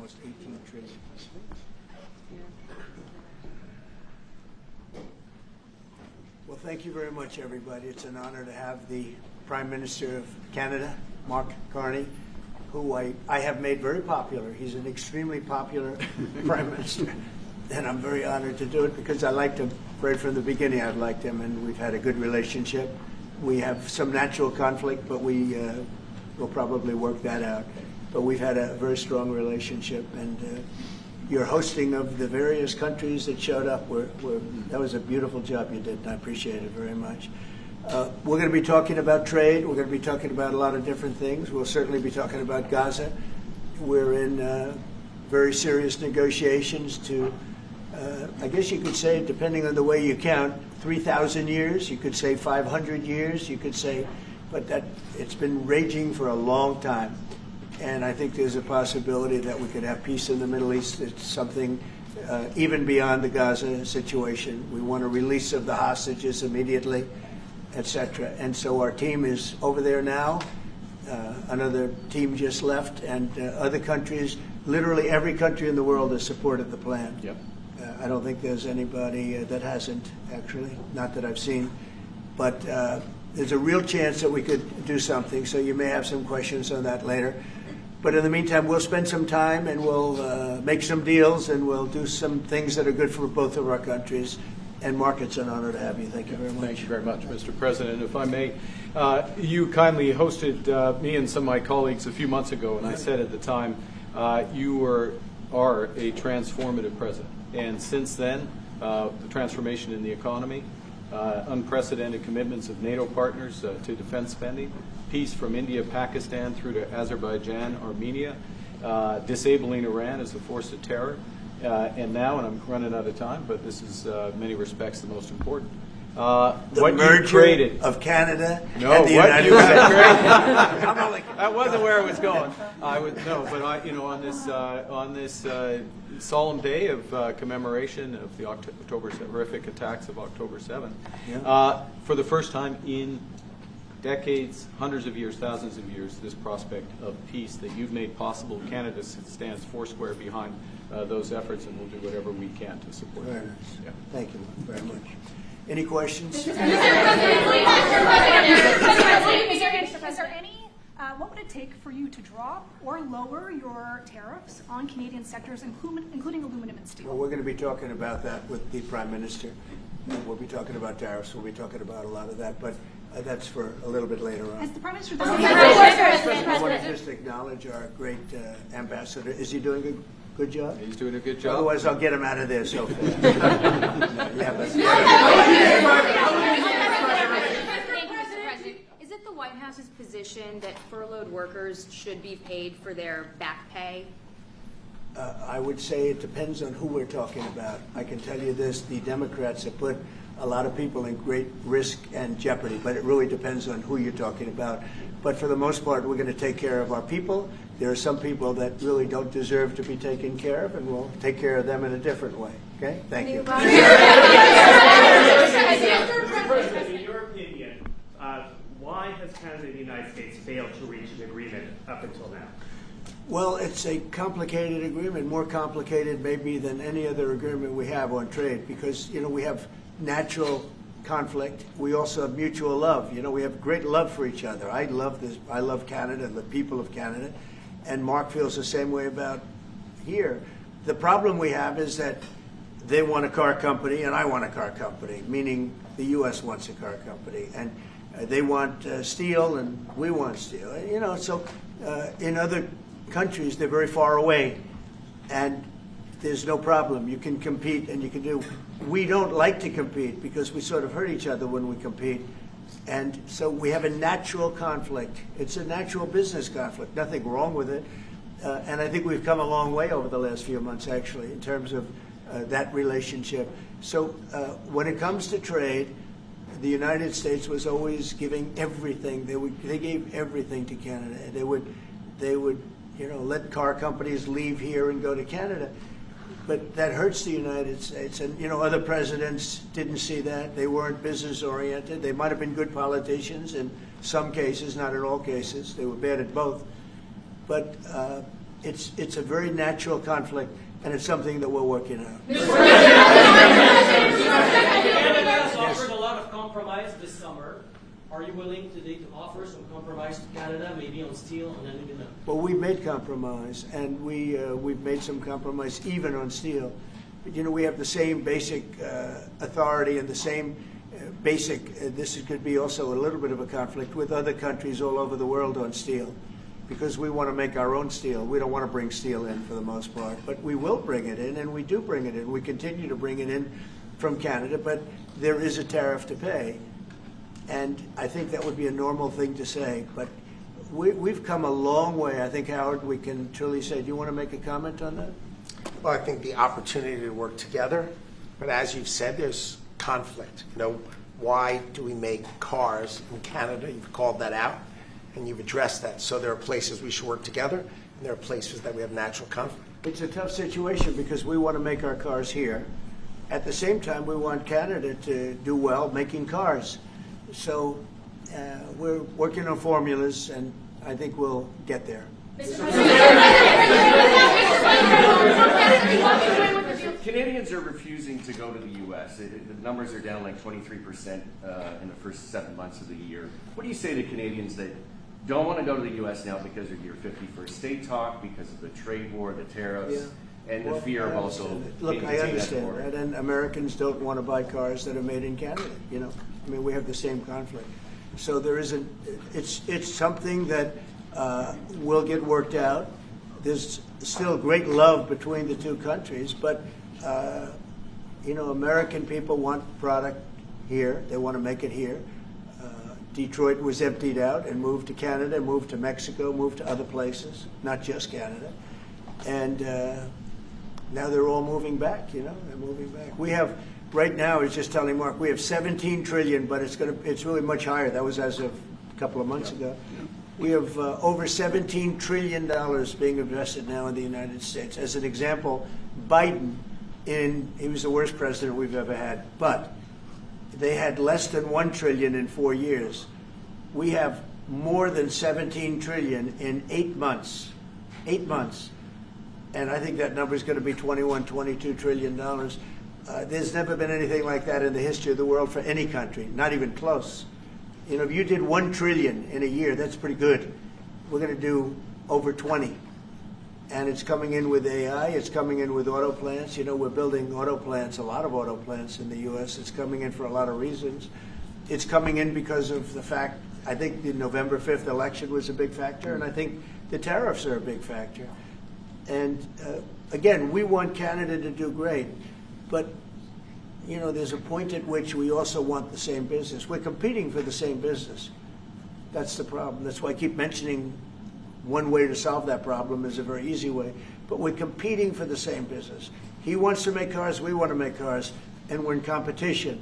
almost 18 trillion. Well, thank you very much, everybody. It's an honor to have the Prime Minister of Canada, Mark Carney, who I have made very popular. He's an extremely popular Prime Minister, and I'm very honored to do it because I liked him right from the beginning. I've liked him, and we've had a good relationship. We have some natural conflict, but we will probably work that out. But we've had a very strong relationship, and your hosting of the various countries that showed up, that was a beautiful job you did, and I appreciate it very much. We're going to be talking about trade. We're going to be talking about a lot of different things. We'll certainly be talking about Gaza. We're in very serious negotiations to, I guess you could say, depending on the way you count, 3,000 years. You could say 500 years. You could say, but that it's been raging for a long time. And I think there's a possibility that we could have peace in the Middle East. It's something even beyond the Gaza situation. We want a release of the hostages immediately, etc. And so our team is over there now. Another team just left, and other countries, literally every country in the world has supported the plan. Yep. I don't think there's anybody that hasn't, actually, not that I've seen. But there's a real chance that we could do something, so you may have some questions on that later. But in the meantime, we'll spend some time and we'll make some deals and we'll do some things that are good for both of our countries. And Mark, it's an honor to have you. Thank you very much. Thank you very much, Mr. President. If I may, you kindly hosted me and some of my colleagues a few months ago, and I said at the time, you are a transformative president. And since then, the transformation in the economy, unprecedented commitments of NATO partners to defense spending, peace from India, Pakistan through to Azerbaijan, Armenia, disabling Iran as a force of terror, and now, and I'm running out of time, but this is in many respects the most important. The merger of Canada and the United States. That wasn't where I was going. On this solemn day of commemoration of the horrific attacks of October 7th, for the first time in decades, hundreds of years, thousands of years, this prospect of peace that you've made possible. Canada stands foursquare behind those efforts, and we'll do whatever we can to support them. Very nice. Yeah. Thank you very much. Any questions? Is there any, what would it take for you to drop or lower your tariffs on Canadian sectors, including aluminum and steel? Well, we're going to be talking about that with the Prime Minister. We'll be talking about tariffs. We'll be talking about a lot of that, but that's for a little bit later on. Has the Prime Minister I want to just acknowledge our great ambassador. Is he doing a good job? He's doing a good job. Otherwise, I'll get him out of there so fast. Is it the White House's position that furloughed workers should be paid for their back pay? I would say it depends on who we're talking about. I can tell you this, the Democrats have put a lot of people in great risk and jeopardy, but it really depends on who you're talking about. But for the most part, we're going to take care of our people. There are some people that really don't deserve to be taken care of, and we'll take care of them in a different way. Okay? Thank you. Mr. President, in your opinion, why has Canada and the United States failed to reach an agreement up until now? Well, it's a complicated agreement, more complicated maybe than any other agreement we have on trade, because, we have natural conflict. We also have mutual love. We have great love for each other. I love Canada and the people of Canada, and Mark feels the same way about here. The problem we have is that they want a car company and I want a car company, meaning the U.S. wants a car company, and they want steel and we want steel. So in other countries, they're very far away, and there's no problem. You can compete and you can do. We don't like to compete because we sort of hurt each other when we compete. And so we have a natural conflict. It's a natural business conflict, nothing wrong with it. And I think we've come a long way over the last few months, actually, in terms of that relationship. So when it comes to trade, the United States was always giving everything. They gave everything to Canada. They would let car companies leave here and go to Canada. But that hurts the United States. And, other presidents didn't see that. They weren't business-oriented. They might have been good politicians in some cases, not in all cases. They were bad at both. But it's a very natural conflict, and it's something that we're working on. Canada has offered a lot of compromise this summer. Are you willing today to offer some compromise to Canada, maybe on steel and then even Well, we've made compromise, and we've made some compromise even on steel. But, we have the same basic authority and the same basic. This could be also a little bit of a conflict with other countries all over the world on steel, because we want to make our own steel. We don't want to bring steel in for the most part, but we will bring it in, and we do bring it in. We continue to bring it in from Canada, but there is a tariff to pay. And I think that would be a normal thing to say, but we've come a long way. I think, Howard, we can truly say. Do you want to make a comment on that? Well, I think the opportunity to work together, but as you've said, there's conflict. Why do we make cars in Canada? You've called that out, and you've addressed that. So there are places we should work together, and there are places that we have natural conflict. It's a tough situation because we want to make our cars here. At the same time, we want Canada to do well making cars. So we're working on formulas, and I think we'll get there. Canadians are refusing to go to the U.S. The numbers are down like 23% in the first 7 months of the year. What do you say to Canadians that don't want to go to the U.S. now because of your 51st state talk, because of the trade war, the tariffs, and the fear of also Look, I understand that, and Americans don't want to buy cars that are made in Canada. I mean, we have the same conflict. So there isn't. It's something that will get worked out. There's still great love between the two countries, but American people want product here. They want to make it here. Detroit was emptied out and moved to Canada, moved to Mexico, moved to other places, not just Canada. And now they're all moving back, They're moving back. We have, right now, I was just telling Mark, we have 17 trillion, but it's really much higher. That was as of a couple of months ago. We have over $17 trillion being invested now in the United States. As an example, Biden, he was the worst president we've ever had, but they had less than $1 trillion in 4 years. We have more than 17 trillion in 8 months. 8 months. And I think that number is going to be $22 trillion. There's never been anything like that in the history of the world for any country, not even close. If you did 1 trillion in a year, that's pretty good. We're going to do over 20. And it's coming in with AI. It's coming in with auto plants. We're building auto plants, a lot of auto plants in the U.S. It's coming in for a lot of reasons. It's coming in because of the fact, I think the November 5th election was a big factor, and I think the tariffs are a big factor. And again, we want Canada to do great, but there's a point at which we also want the same business. We're competing for the same business. That's the problem. That's why I keep mentioning one way to solve that problem is a very easy way. But we're competing for the same business. He wants to make cars, we want to make cars, and we're in competition.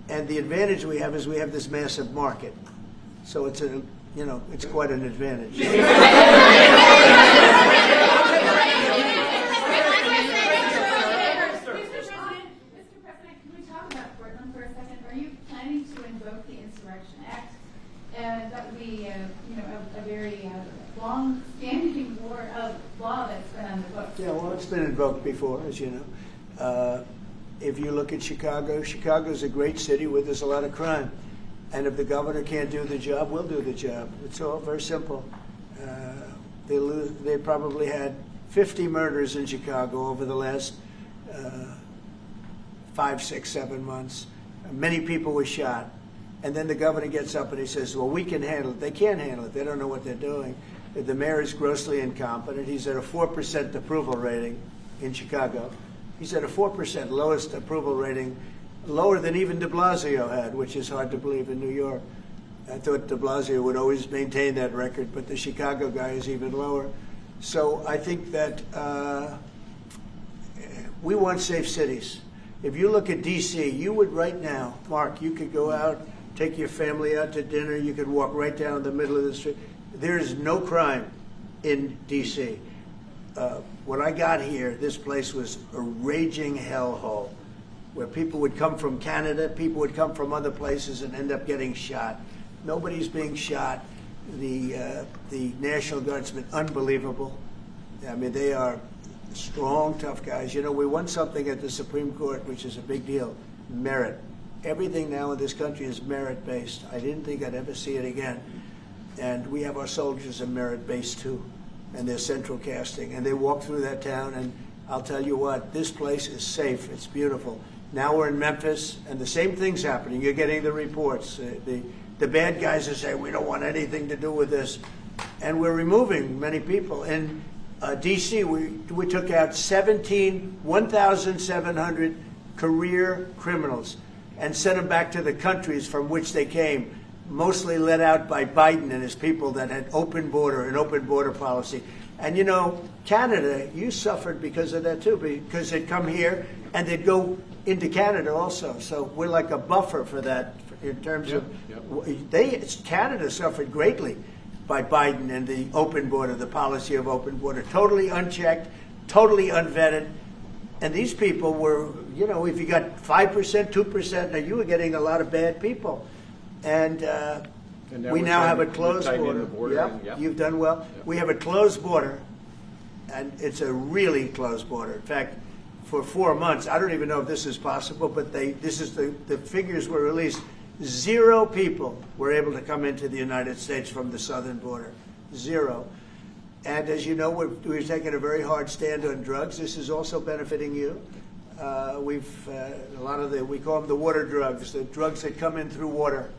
And the advantage we have is we have this massive market. So it's it's quite an advantage. Mr. President, can we talk about Portland for a second? Are you planning to invoke the Insurrection Act? That would be, a very long-standing law that's been on the books. Yeah, well, it's been invoked before, as you know. If you look at Chicago, Chicago's a great city where there's a lot of crime. And if the governor can't do the job, we'll do the job. It's all very simple. They probably had 50 murders in Chicago over the last 5, 6, 7 months. Many people were shot. And then the governor gets up and he says, well, we can handle it. They can't handle it. They don't know what they're doing. The mayor is grossly incompetent. He's at a 4% approval rating in Chicago. He's at a 4%, lowest approval rating, lower than even de Blasio had, which is hard to believe in New York. I thought de Blasio would always maintain that record, but the Chicago guy is even lower. So I think that we want safe cities. If you look at D.C., you would right now, Mark, you could go out, take your family out to dinner, you could walk right down the middle of the street. There is no crime in D.C. When I got here, this place was a raging hellhole where people would come from Canada, people would come from other places and end up getting shot. Nobody's being shot. The National Guard's been unbelievable. I mean, they are strong, tough guys. You know, we won something at the Supreme Court, which is a big deal, merit. Everything now in this country is merit-based. I didn't think I'd ever see it again. And we have our soldiers are merit-based too, and they're central casting. And they walk through that town, and I'll tell you what, this place is safe. It's beautiful. Now we're in Memphis, and the same thing's happening. You're getting the reports. The bad guys are saying, we don't want anything to do with this. And we're removing many people. In D.C., we took out 1,700 career criminals and sent them back to the countries from which they came, mostly led out by Biden and his people that had an open border policy. And you know, Canada, you suffered because of that too, because they'd come here and they'd go into Canada also. So we're like a buffer for that in terms of, Canada suffered greatly by Biden and the open border, the policy of open border, totally unchecked, totally unvetted. And these people were, you know, if you got 5%, 2%, now you were getting a lot of bad people. And we now have a closed border. Yep. You've done well. Yep. We have a closed border, and it's a really closed border. In fact, for 4 months, I don't even know if this is possible, but the figures were released. 0 people were able to come into the United States from the southern border. 0. And as you know, we've taken a very hard stand on drugs. This is also benefiting you. A lot of we call them the water drugs, the drugs that come in through water.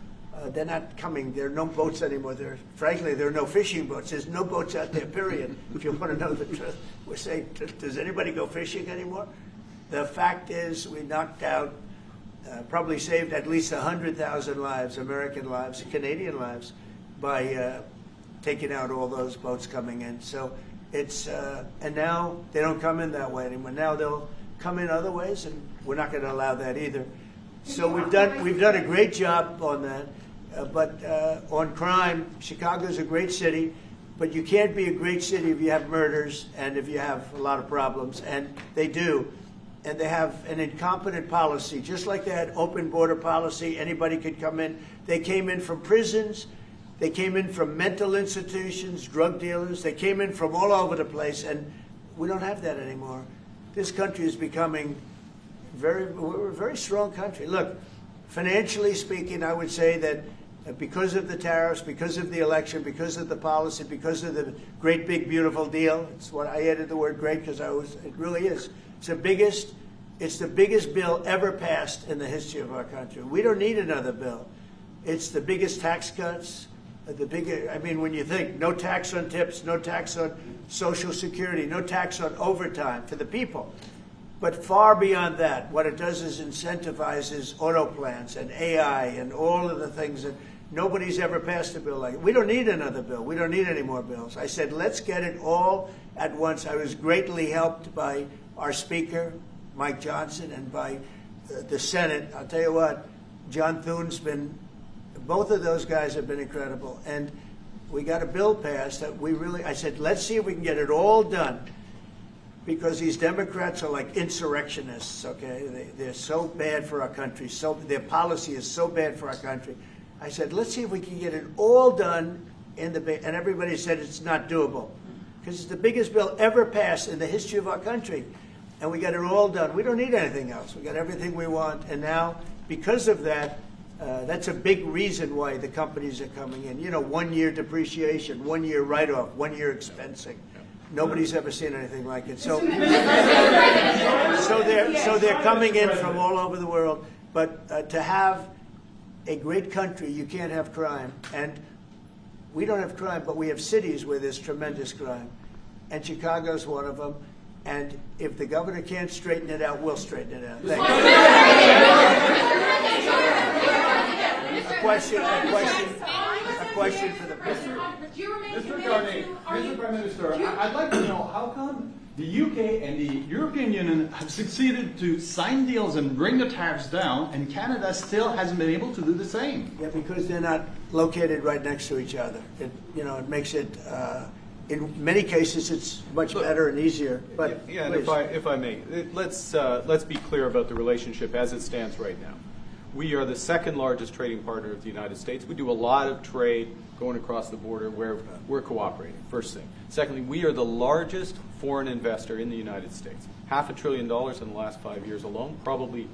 They're not coming. There are no boats anymore. Frankly, there are no fishing boats. There's no boats out there, period. If you want to know the truth, we say, does anybody go fishing anymore? The fact is, we knocked out, probably saved at least 100,000 lives, American lives, Canadian lives, by taking out all those boats coming in. So it's, and now they don't come in that way anymore. Now they'll come in other ways, and we're not going to allow that either. So we've done a great job on that. But on crime, Chicago's a great city, but you can't be a great city if you have murders and if you have a lot of problems, and they do. And they have an incompetent policy, just like they had open border policy, anybody could come in. They came in from prisons, they came in from mental institutions, drug dealers, they came in from all over the place, and we don't have that anymore. This country is becoming we're a very strong country. Look, financially speaking, I would say that because of the tariffs, because of the election, because of the policy, because of the great big beautiful deal, it's what I added the word great because it really is. It's the biggest bill ever passed in the history of our country. We don't need another bill. It's the biggest tax cuts, when you think no tax on tips, no tax on Social Security, no tax on overtime for the people. But far beyond that, what it does is incentivizes auto plants and AI and all of the things that nobody's ever passed a bill like it. We don't need another bill. We don't need any more bills. I said, let's get it all at once. I was greatly helped by our Speaker, Mike Johnson, and by the Senate. I'll tell you what, John Thune's both of those guys have been incredible. And we got a bill passed that I said, let's see if we can get it all done. Because these Democrats are like insurrectionists, okay? They're so bad for our country. Their policy is so bad for our country. I said, let's see if we can get it all done and everybody said it's not doable. Because it's the biggest bill ever passed in the history of our country. And we got it all done. We don't need anything else. We got everything we want. And now, because of that, that's a big reason why the companies are coming in. 1 year depreciation, 1 year write-off, 1 year expensing. Nobody's ever seen anything like it. So they're coming in from all over the world. But to have a great country, you can't have crime. And we don't have crime, but we have cities where there's tremendous crime. And Chicago's one of them. And if the governor can't straighten it out, we'll straighten it out. Thank you. A question for the president. Mr. Carney, Mr. Prime Minister, I'd like to know how come the UK and the European Union have succeeded to sign deals and bring the tariffs down, and Canada still hasn't been able to do the same? Yeah, because they're not located right next to each other. It makes it, in many cases, it's much better and easier. But and if I may, let's be clear about the relationship as it stands right now. We are the second largest trading partner of the United States. We do a lot of trade going across the border where we're cooperating, first thing. Secondly, we are the largest foreign investor in the United States. $500 billion in the last 5 years alone, probably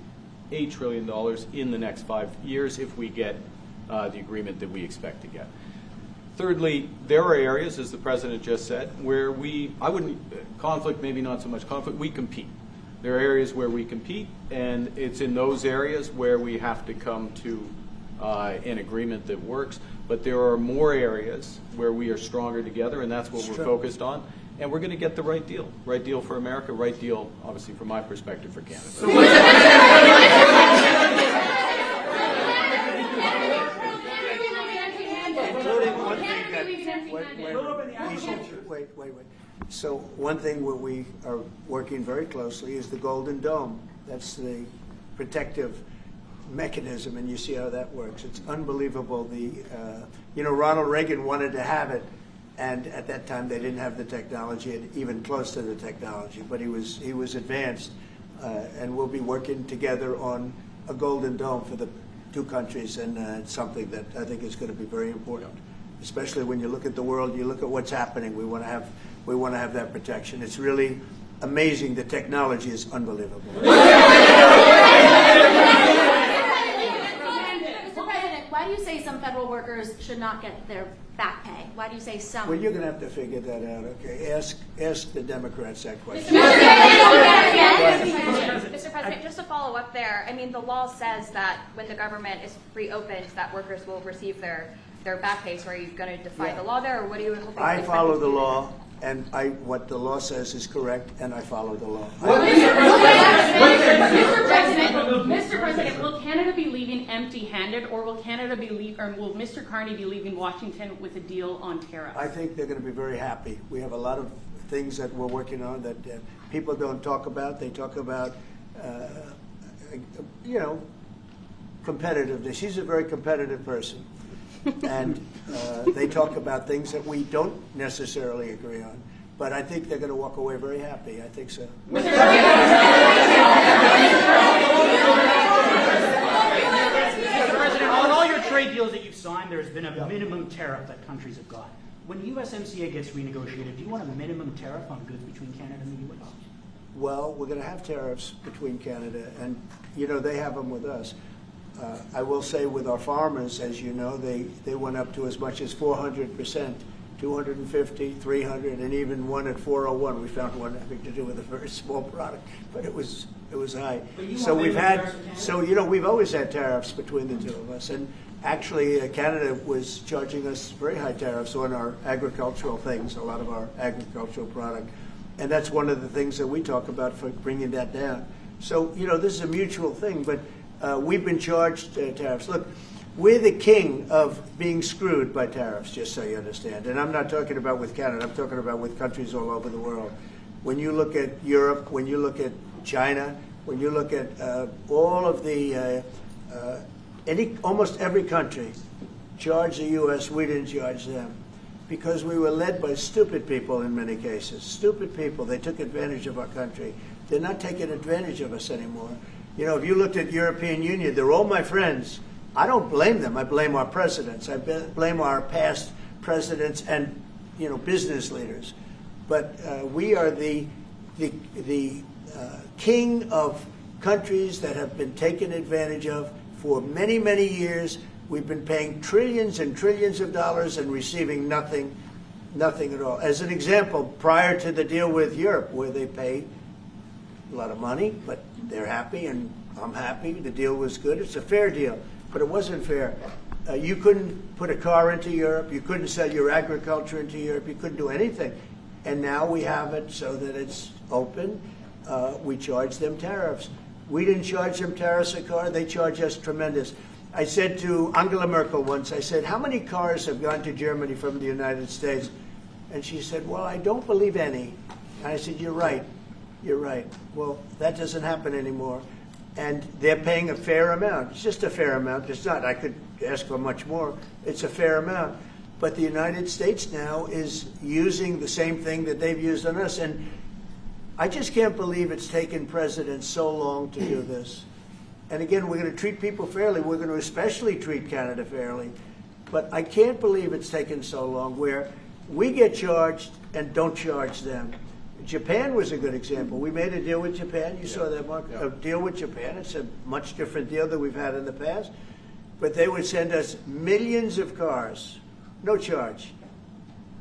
$8 trillion in the next 5 years if we get the agreement that we expect to get. Thirdly, there are areas, as the President just said, where conflict, maybe not so much conflict, we compete. There are areas where we compete, and it's in those areas where we have to come to an agreement that works. But there are more areas where we are stronger together, and that's what we're focused on. And we're going to get the right deal for America, right deal, obviously, from my perspective, for Canada. Including one thing that, wait. So one thing where we are working very closely is the Golden Dome. That's the protective mechanism, and you see how that works. It's unbelievable. Ronald Reagan wanted to have it, and at that time they didn't have the technology, even close to the technology. But he was advanced, and we'll be working together on a Golden Dome for the two countries, and it's something that I think is going to be very important. Especially when you look at the world, you look at what's happening. We want to have that protection. It's really amazing. The technology is unbelievable. Why do you say some federal workers should not get their back pay? Why do you say some? Well, you're going to have to figure that out. Okay, ask the Democrats that question. Mr. President, just to follow up there, I mean, the law says that when the government is reopened, that workers will receive their back pay. So are you going to defy the law there, or what are you hoping? I follow the law, and what the law says is correct, and I follow the law. Mr. President, will Canada be leaving empty-handed, or will will Mr. Carney be leaving Washington with a deal on tariffs? I think they're going to be very happy. We have a lot of things that we're working on that people don't talk about. They talk about, competitiveness. She's a very competitive person. And they talk about things that we don't necessarily agree on. But I think they're going to walk away very happy. I think so. Mr. President, on all your trade deals that you've signed, there's been a minimum tariff that countries have got. When USMCA gets renegotiated, do you want a minimum tariff on goods between Canada and the U.S.? Well, we're going to have tariffs between Canada, and, they have them with us. I will say with our farmers, as you know, they went up to as much as 400%, 250, 300, and even one at 401. We found one having to do with a very small product, but it was high. So we've always had tariffs between the two of us, and actually Canada was charging us very high tariffs on our agricultural things, a lot of our agricultural product, and that's one of the things that we talk about for bringing that down. So this is a mutual thing, but. We've been charged tariffs. Look, we're the king of being screwed by tariffs, just so you understand. And I'm not talking about with Canada. I'm talking about with countries all over the world. When you look at Europe, when you look at China, when you look at all of the, almost every country charged the U.S., we didn't charge them. Because we were led by stupid people in many cases. Stupid people. They took advantage of our country. They're not taking advantage of us anymore. If you looked at European Union, they're all my friends. I don't blame them. I blame our presidents. I blame our past presidents and, business leaders. But we are the king of countries that have been taken advantage of for many, many years. We've been paying trillions and trillions of dollars and receiving nothing at all. As an example, prior to the deal with Europe, where they pay a lot of money, but they're happy and I'm happy. The deal was good. It's a fair deal, but it wasn't fair. You couldn't put a car into Europe. You couldn't sell your agriculture into Europe. You couldn't do anything. And now we have it so that it's open. We charge them tariffs. We didn't charge them tariffs a car. They charge us tremendous. I said to Angela Merkel once, I said, how many cars have gone to Germany from the United States? And she said, well, I don't believe any. And I said, you're right. You're right. Well, that doesn't happen anymore. And they're paying a fair amount. It's just a fair amount. It's not. I could ask for much more. It's a fair amount. But the United States now is using the same thing that they've used on us. And I just can't believe it's taken presidents so long to do this. And again, we're going to treat people fairly. We're going to especially treat Canada fairly. But I can't believe it's taken so long where we get charged and don't charge them. Japan was a good example. We made a deal with Japan. You saw that, Mark? Yeah. A deal with Japan. It's a much different deal than we've had in the past. But they would send us millions of cars, no charge.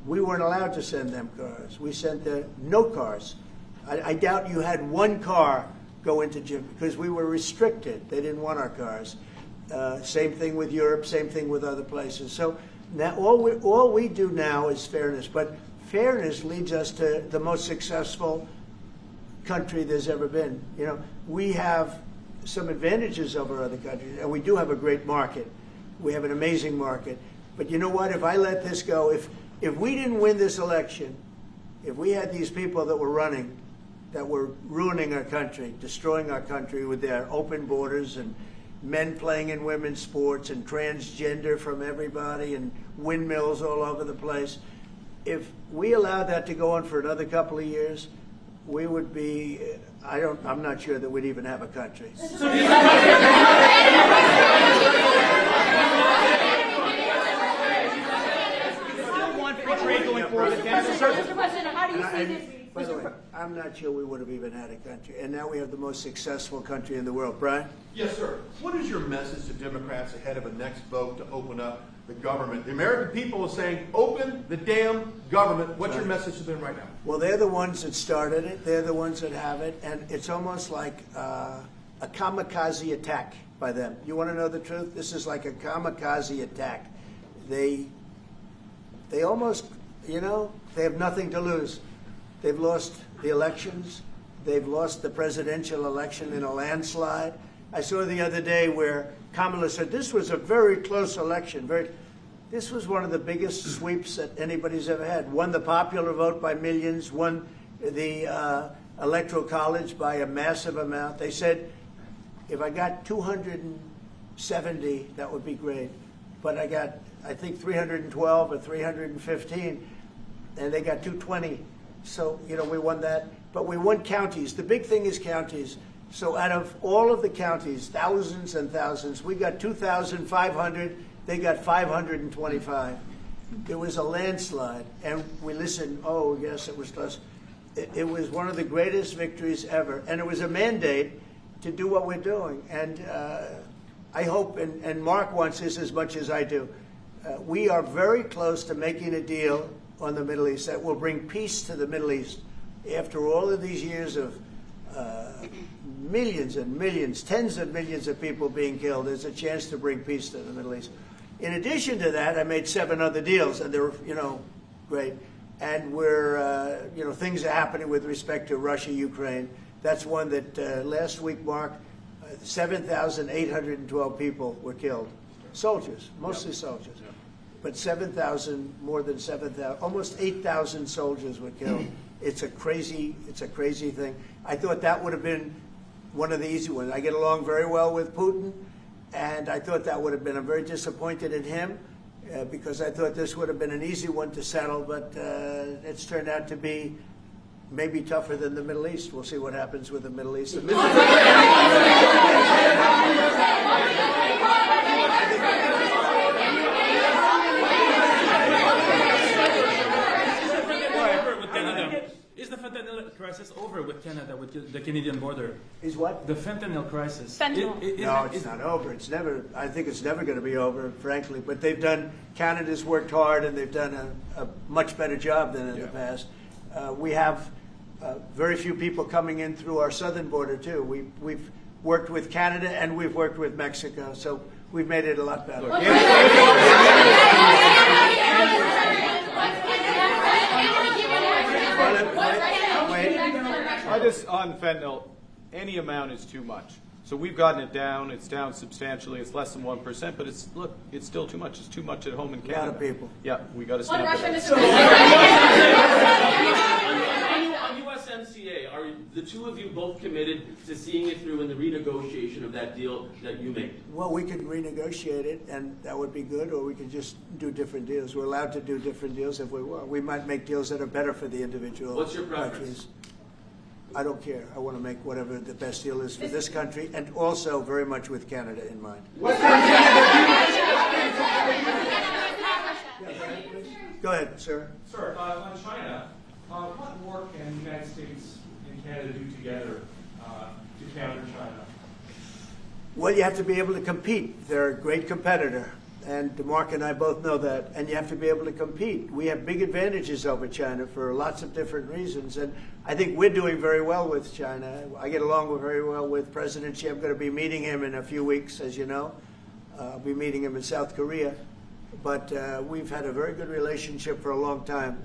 We weren't allowed to send them cars. We sent no cars. I doubt you had one car go into Japan because we were restricted. They didn't want our cars. Same thing with Europe, same thing with other places. So now all we do now is fairness. But fairness leads us to the most successful country there's ever been. You know, we have some advantages over other countries, and we do have a great market. We have an amazing market. But you know what? If I let this go, if we didn't win this election, if we had these people that were running, that were ruining our country, destroying our country with their open borders and men playing in women's sports and transgender from everybody and windmills all over the place, if we allowed that to go on for another couple of years, we would be, I'm not sure that we'd even have a country. Trade going forward with Canada. Mr. President, how do you see this? By the way, I'm not sure we would have even had a country. And now we have the most successful country in the world. Brian? Yes, sir. What is your message to Democrats ahead of a next vote to open up the government? The American people are saying, open the damn government. What's your message to them right now? Well, they're the ones that started it. They're the ones that have it. And it's almost like a kamikaze attack by them. You want to know the truth? This is like a kamikaze attack. They almost, you know, they have nothing to lose. They've lost the elections. They've lost the presidential election in a landslide. I saw the other day where Kamala said this was a very close election. This was one of the biggest sweeps that anybody's ever had. Won the popular vote by millions, won the Electoral College by a massive amount. They said, if I got 270, that would be great. But I got, I think, 312 or 315, and they got 220. So, you know, we won that. But we won counties. The big thing is counties. So out of all of the counties, thousands and thousands, we got 2,500. They got 525. It was a landslide. And we listened, oh, yes, it was close. It was one of the greatest victories ever. And it was a mandate to do what we're doing. And I hope, and Mark wants this as much as I do, we are very close to making a deal on the Middle East that will bring peace to the Middle East. After all of these years of millions and millions, tens of millions of people being killed, there's a chance to bring peace to the Middle East. In addition to that, I made 7 other deals, and they're, you know, great. And we're, you know, things are happening with respect to Russia, Ukraine. That's one that last week, Mark, 7,812 people were killed. Soldiers, mostly soldiers. But 7,000, more than 7,000, almost 8,000 soldiers were killed. It's a crazy thing. I thought that would have been one of the easy ones. I get along very well with Putin, and I thought that would have been, I'm very disappointed in him because I thought this would have been an easy one to settle, but it's turned out to be maybe tougher than the Middle East. We'll see what happens with the Middle East. Is the fentanyl crisis over with Canada, with the Canadian border? Is what? The fentanyl crisis. Fentanyl. No, it's not over. It's never. I think it's never going to be over, frankly. But they've done. Canada's worked hard, and they've done a much better job than in the past. We have very few people coming in through our southern border too. We've worked with Canada and we've worked with Mexico, so we've made it a lot better. On fentanyl, any amount is too much. So we've gotten it down. It's down substantially. It's less than 1%, but it's still too much. It's too much at home in Canada. A lot of people. Yeah, we got to stop On Russia, it. Mr. On USMCA, are the two of you both committed to seeing it through in the renegotiation of that deal that you made? Well, we could renegotiate it, and that would be good, or we could just do different deals. We're allowed to do different deals if we want. We might make deals that are better for the individual What's your preference? countries. I don't care. I want to make whatever the best deal is for this country, and also very much with Canada in mind. Go ahead, sir. Sir, on China, what more can the United States and Canada do together to counter China? Well, you have to be able to compete. They're a great competitor, and Mark and I both know that, and you have to be able to compete. We have big advantages over China for lots of different reasons, and I think we're doing very well with China. I get along very well with President Xi. I'm going to be meeting him in a few weeks, as you know. I'll be meeting him in South Korea. But we've had a very good relationship for a long time.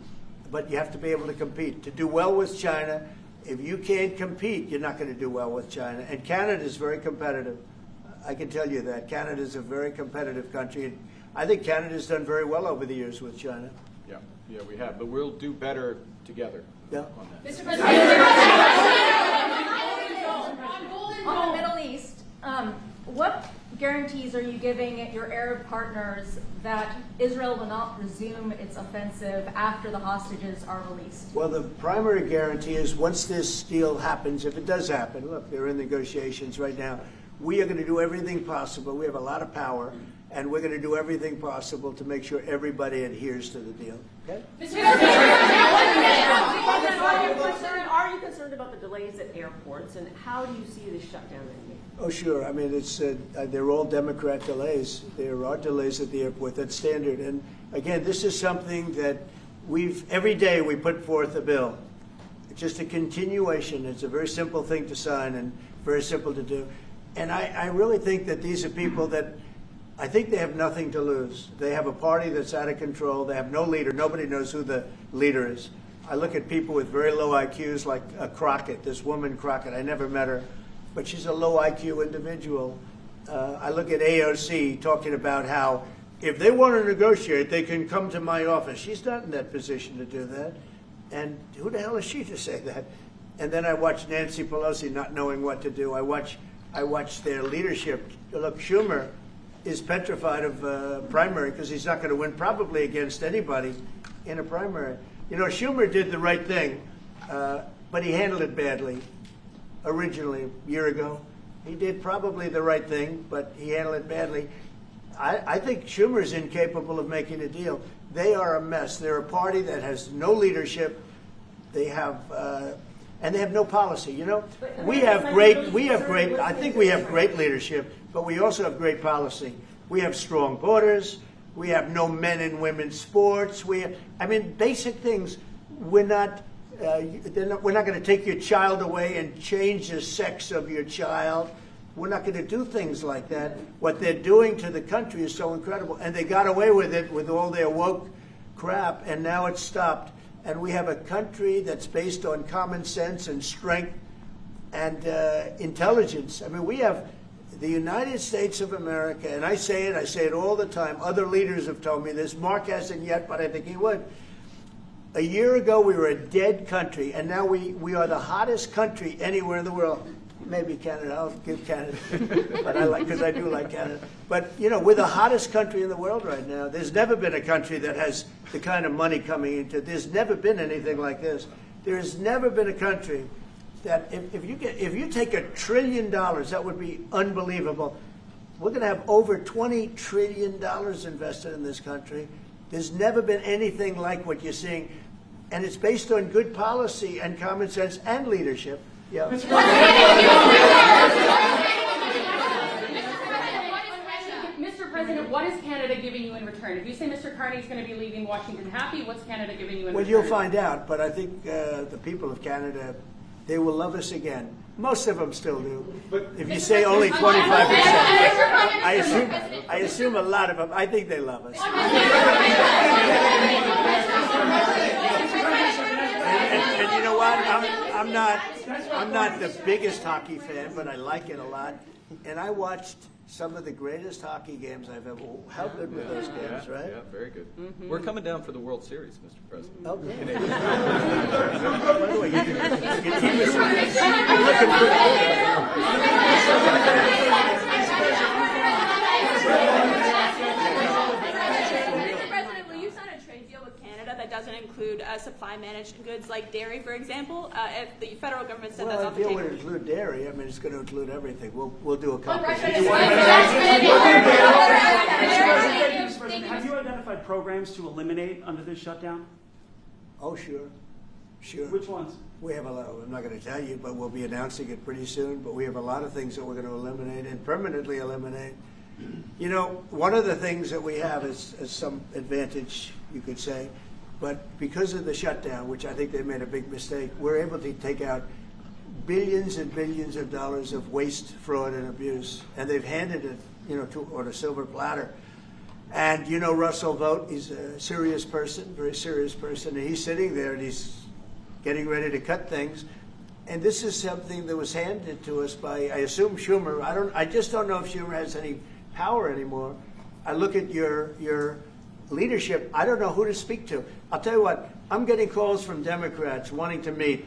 But you have to be able to compete. To do well with China, if you can't compete, you're not going to do well with China. And Canada is very competitive. I can tell you that. Canada is a very competitive country. And I think Canada's done very well over the years with China. Yeah, we have. But we'll do better together on that. Mr. President, on the Middle East, what guarantees are you giving your Arab partners that Israel will not resume its offensive after the hostages are released? Well, the primary guarantee is once this deal happens, if it does happen, look, they're in negotiations right now, we are going to do everything possible. We have a lot of power, and we're going to do everything possible to make sure everybody adheres to the deal. Okay? Are you concerned about the delays at airports, and how do you see this shutdown ending? Oh, sure. I mean, it's they're all Democrat delays. There are delays at the airport. That's standard. And again, this is something that every day we put forth a bill. It's just a continuation. It's a very simple thing to sign and very simple to do. And I really think that these are people that I think they have nothing to lose. They have a party that's out of control. They have no leader. Nobody knows who the leader is. I look at people with very low IQs like Crockett, this woman Crockett. I never met her, but she's a low IQ individual. I look at AOC talking about how if they want to negotiate, they can come to my office. She's not in that position to do that. And who the hell is she to say that? And then I watch Nancy Pelosi not knowing what to do. I watch their leadership. Look, Schumer is petrified of primary because he's not going to win probably against anybody in a primary. You know, Schumer did the right thing, but he handled it badly originally a year ago. He did probably the right thing, but he handled it badly. I think Schumer is incapable of making a deal. They are a mess. They're a party that has no leadership. They have, and they have no policy. You know, we have great. I think we have great leadership, but we also have great policy. We have strong borders. We have no men and women's sports. I mean, basic things. We're not going to take your child away and change the sex of your child. We're not going to do things like that. What they're doing to the country is so incredible. And they got away with it with all their woke crap, and now it's stopped. And we have a country that's based on common sense and strength and intelligence. I mean, we have the United States of America, and I say it all the time. Other leaders have told me this. Mark hasn't yet, but I think he would. A year ago, we were a dead country, and now we are the hottest country anywhere in the world. Maybe Canada. I'll give Canada, but because I do like Canada. But you know, we're the hottest country in the world right now. There's never been a country that has the kind of money coming into it. There's never been anything like this. There's never been a country that if you take $1 trillion, that would be unbelievable. We're going to have over $20 trillion invested in this country. There's never been anything like what you're seeing, and it's based on good policy and common sense and leadership. Yeah. Mr. President, what is Canada giving you in return? If you say Mr. Carney is going to be leaving Washington happy, what's Canada giving you in return? Well, you'll find out, but I think the people of Canada, they will love us again. Most of them still do. But if you say only 25%, I assume a lot of them, I think they love us. And you know what? I'm not the biggest hockey fan, but I like it a lot. And I watched some of the greatest hockey games I've ever. How good were those games, right? Yeah, very good. Mm-hmm. We're coming down for the World Series, Mr. President. Okay. By the way, your team is looking President, will you sign a trade deal with Canada that doesn't include supply managed goods like dairy, for example? If the federal government said Well, that's off if the you table. would include dairy, I mean, it's going to include everything. We'll do a comprehensive. Mr. President, have you identified programs to eliminate under this shutdown? Oh, sure. Sure. Which ones? We have a lot, I'm not going to tell you, but we'll be announcing it pretty soon. But we have a lot of things that we're going to eliminate and permanently eliminate. You know, one of the things that we have is some advantage, you could say, but because of the shutdown, which I think they made a big mistake, we're able to take out billions and billions of dollars of waste, fraud, and abuse, and they've handed it, you know, on a silver platter. And you know Russell Vogt, he's a serious person, very serious person, and he's sitting there and he's getting ready to cut things. And this is something that was handed to us by, I assume, Schumer. I just don't know if Schumer has any power anymore. I look at your leadership, I don't know who to speak to. I'll tell you what, I'm getting calls from Democrats wanting to meet.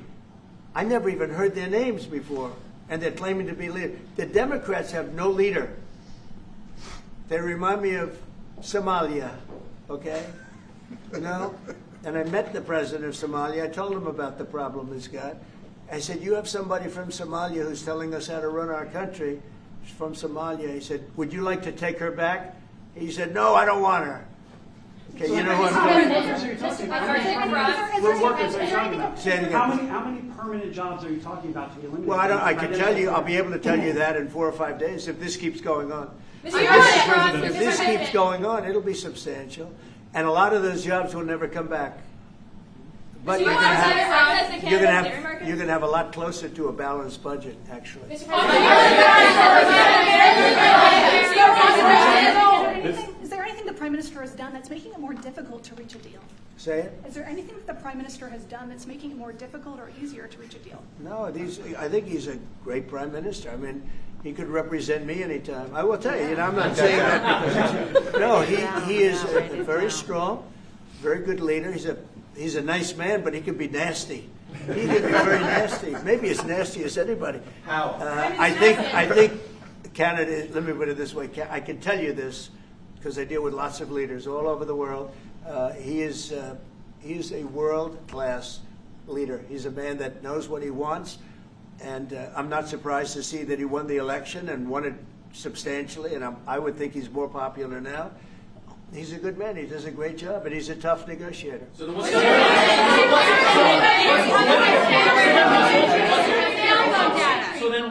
I never even heard their names before, and they're claiming to be leader. The Democrats have no leader. They remind me of Somalia, okay? You know? And I met the president of Somalia. I told him about the problem he's got. I said, you have somebody from Somalia who's telling us how to run our country. She's from Somalia. He said, would you like to take her back? He said, no, I don't want her. Okay, you know what I'm talking about? What workers are you talking about? Say it again. How many permanent jobs are you talking about to be eliminated? Well, I can tell you, I'll be able to tell you that in 4 or 5 days if this keeps going on. If this keeps going on, it'll be substantial. And a lot of those jobs will never come back. But you're going to have a lot closer to a balanced budget, actually. Is there anything the Prime Minister has done that's making it more difficult to reach a deal? Say it? Is there anything that the Prime Minister has done that's making it more difficult or easier to reach a deal? No, I think he's a great Prime Minister. I mean, he could represent me anytime. I will tell you, I'm not saying that because no, he is a very strong, very good leader. He's a nice man, but he can be nasty. He can be very nasty. Maybe as nasty as anybody. How? I think Canada. Let me put it this way. I can tell you this because I deal with lots of leaders all over the world. He is a world-class leader. He's a man that knows what he wants. And I'm not surprised to see that he won the election and won it substantially. And I would think he's more popular now. He's a good man. He does a great job, and he's a tough negotiator. So then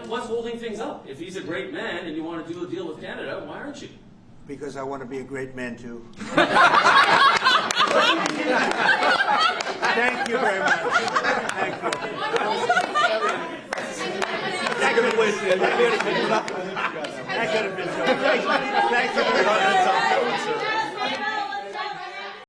what's holding things up? If he's a great man and you want to do a deal with Canada, why aren't you? Because I want to be a great man, too. Thank you very much. Thank you. That could have been. Thank you very much.